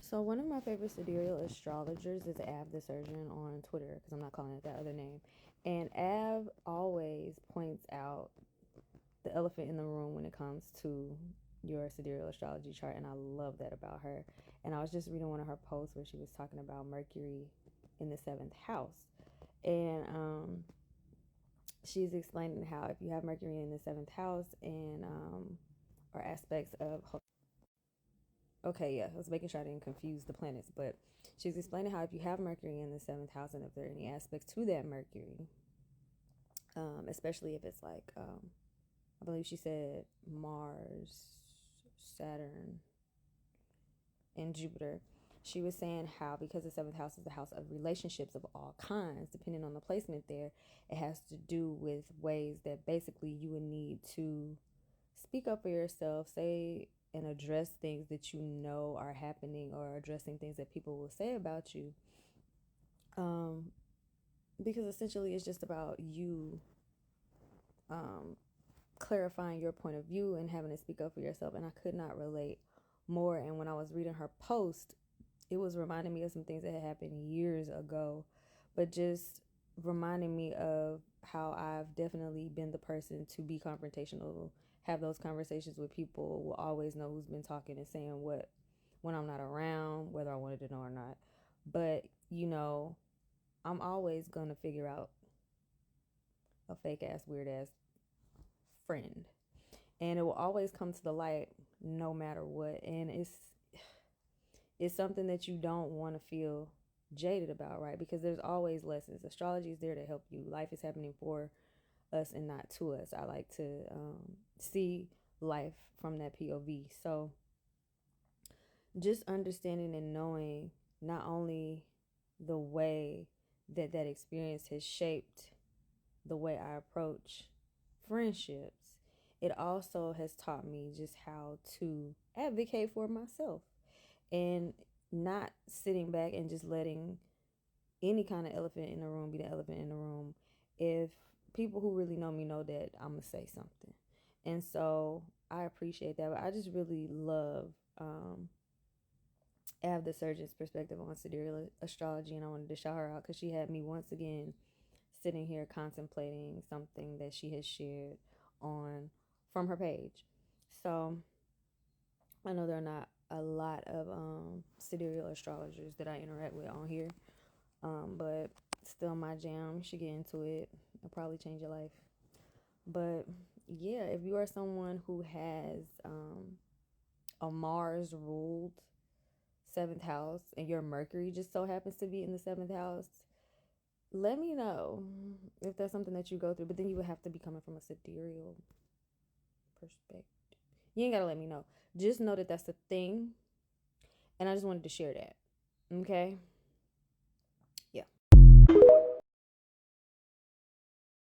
So one of my favorite sidereal astrologers is Av the Surgeon on Twitter, because I'm not calling it that other name. And Av always points out the elephant in the room when it comes to your sidereal astrology chart, and I love that about her. And I was just reading one of her posts where she was talking about Mercury in the seventh house, and she's explaining how if you have Mercury in the seventh house and or aspects of, okay, yeah, I was making sure I didn't confuse the planets, but she's explaining how if you have Mercury in the seventh house and if there are any aspects to that Mercury, especially if it's like, I believe she said Mars, Saturn, and Jupiter. She was saying how because the seventh house is the house of relationships of all kinds, depending on the placement there, it has to do with ways that basically you would need to speak up for yourself, say and address things that you know are happening or addressing things that people will say about you. Because essentially it's just about you clarifying your point of view and having to speak up for yourself. And I could not relate more. And when I was reading her post, it was reminding me of some things that had happened years ago, but just reminding me of how I've definitely been the person to be confrontational, have those conversations with people, will always know who's been talking and saying what when I'm not around, whether I wanted to know or not. But, I'm always going to figure out a fake ass, weird ass friend. And it will always come to the light no matter what. And it's something that you don't want to feel jaded about, right? Because there's always lessons. Astrology is there to help you. Life is happening for us and not to us. I like to see life from that POV. So just understanding and knowing not only the way that experience has shaped the way I approach friendships, it also has taught me just how to advocate for myself and not sitting back and just letting any kind of elephant in the room be the elephant in the room. If people who really know me know that I'm going to say something. And so I appreciate that. But I just really love Av the Surgeon's perspective on sidereal astrology. And I wanted to shout her out because she had me once again sitting here contemplating something that she has shared on from her page. So I know there are not a lot of sidereal astrologers that I interact with on here, but still my jam. You should get into it. It'll probably change your life. But yeah, if you are someone who has a Mars ruled seventh house and your Mercury just so happens to be in the seventh house, let me know if that's something that you go through. But then you would have to be coming from a sidereal perspective. You ain't gotta let me know. Just know that that's a thing. And I just wanted to share that. Okay?